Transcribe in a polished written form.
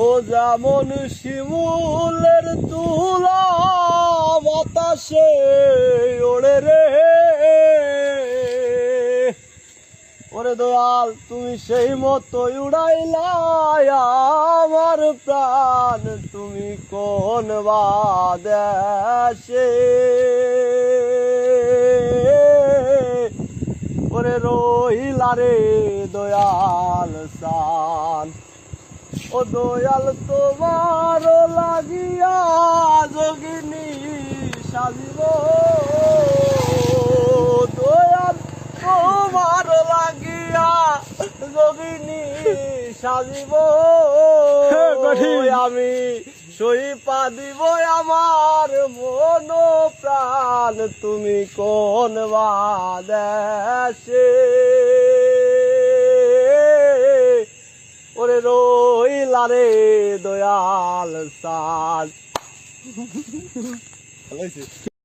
ও যেমন শিমুলের তুলা বাতাসে ওড়ে রে, ওরে দয়াল তুমি সেই মতো উড়াইলা আমার প্রাণ, তুমি কোন বাদেশে, ওরে রহিলা রে দয়াল সান। ও দয়াল তোমার লাগিয়া যোগিনী সাজিব, দয়াল তোমার লাগিয়া যোগিনী সাজিব, আমি সইপা দিব আমার মন প্রাণ, তুমি কোন বাদেশে, ওরে রইলা রে দয়াল সান।